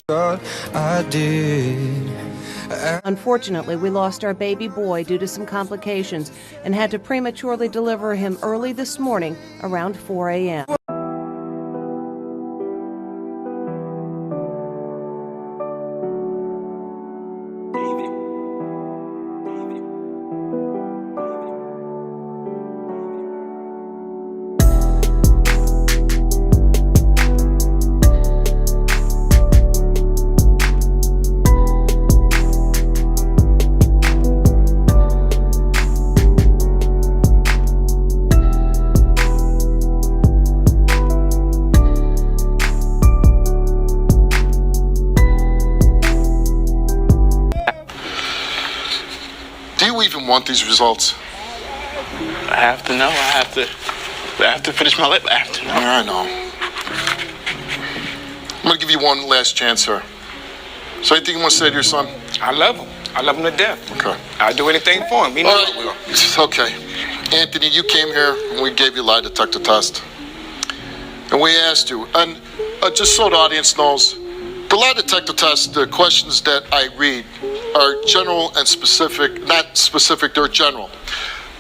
I did. Unfortunately, we lost our baby boy due to some complications and had to prematurely deliver him early this morning around 4 a.m. Do you even want these results? I have to know. I have to finish my lip. I have to know. Yeah, I know. I'm gonna give you one last chance here. So anything you want to say to your son? I love him. I love him to death. Okay. I'll do anything for him. He knows I will. Okay. Anthony, you came here and we gave you a lie detector test. And we asked you, and just so the audience knows, the lie detector test, the questions that I read are general and specific, not specific, they're general.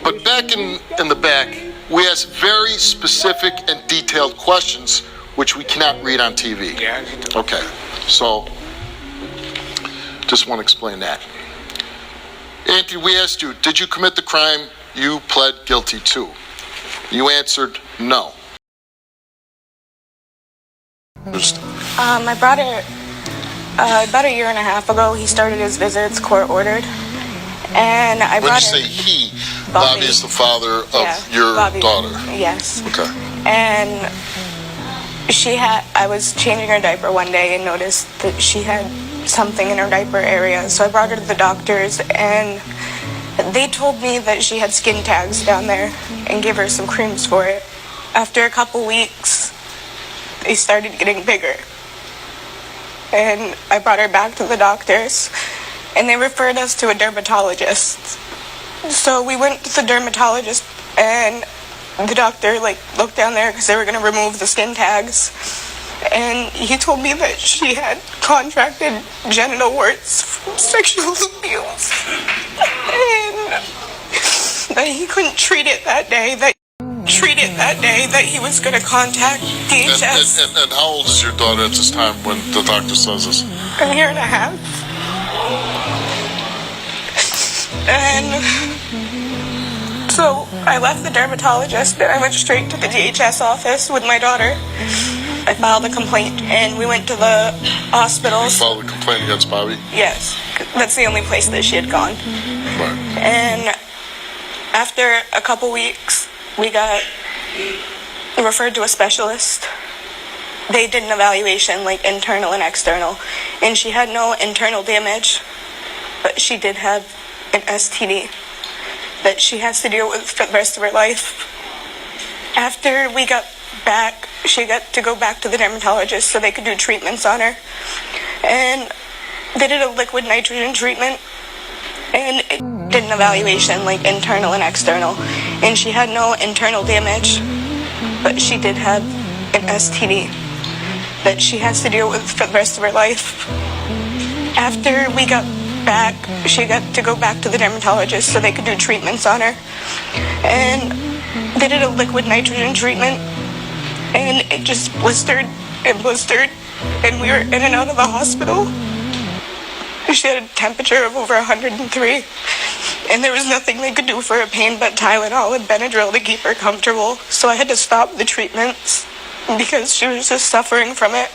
But back in the back, we ask very specific and detailed questions which we cannot read on TV. Yeah, you do. Okay, so just want to explain that. Anthony, we asked you, did you commit the crime you pled guilty to? You answered no. My brother, about a year and a half ago, he started his visits court ordered, and I When you brought say her. he, Bobby is the father of your Bobby, daughter. Yes. Okay. And I was changing her diaper one day and noticed that she had something in her diaper area, so I brought her to the doctors, and they told me that she had skin tags down there and gave her some creams for it. After a couple weeks, they started getting bigger. And I brought her back to the doctors, and they referred us to a dermatologist. So we went to the dermatologist, and the doctor looked down there because they were going to remove the skin tags. And he told me that she had contracted genital warts from sexual abuse, and that he couldn't treat it that day. That he was going to contact DHS. And how old is your daughter at this time when the doctor says this? A year and a half. And so I left the dermatologist and I went straight to the DHS office with my daughter. I filed a complaint and we went to the hospital. You filed a complaint against Bobby? Yes, that's the only place that she had gone. Right. And after a couple weeks, we got referred to a specialist. They did an evaluation, internal and external, and she had no internal damage, but she did have an STD that she has to deal with for the rest of her life. After we got back, she got to go back to the dermatologist so they could do treatments on her, and they did a liquid nitrogen treatment, and it did an evaluation, internal and external, and she had no internal damage, but she did have an STD that she has to deal with for the rest of her life. After we got back, she got to go back to the dermatologist so they could do treatments on her, and they did a liquid nitrogen treatment, and it just blistered and blistered, and we were in and out of the hospital. She had a temperature of over 103, and there was nothing they could do for her pain but Tylenol and Benadryl to keep her comfortable. So I had to stop the treatments because she was just suffering from it.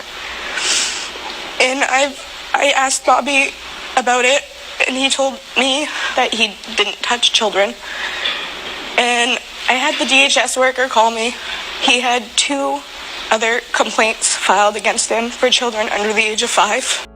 And I asked Bobby about it, and he told me that he didn't touch children. And I had the DHS worker call me. He had 2 other complaints filed against him for children under the age of 5.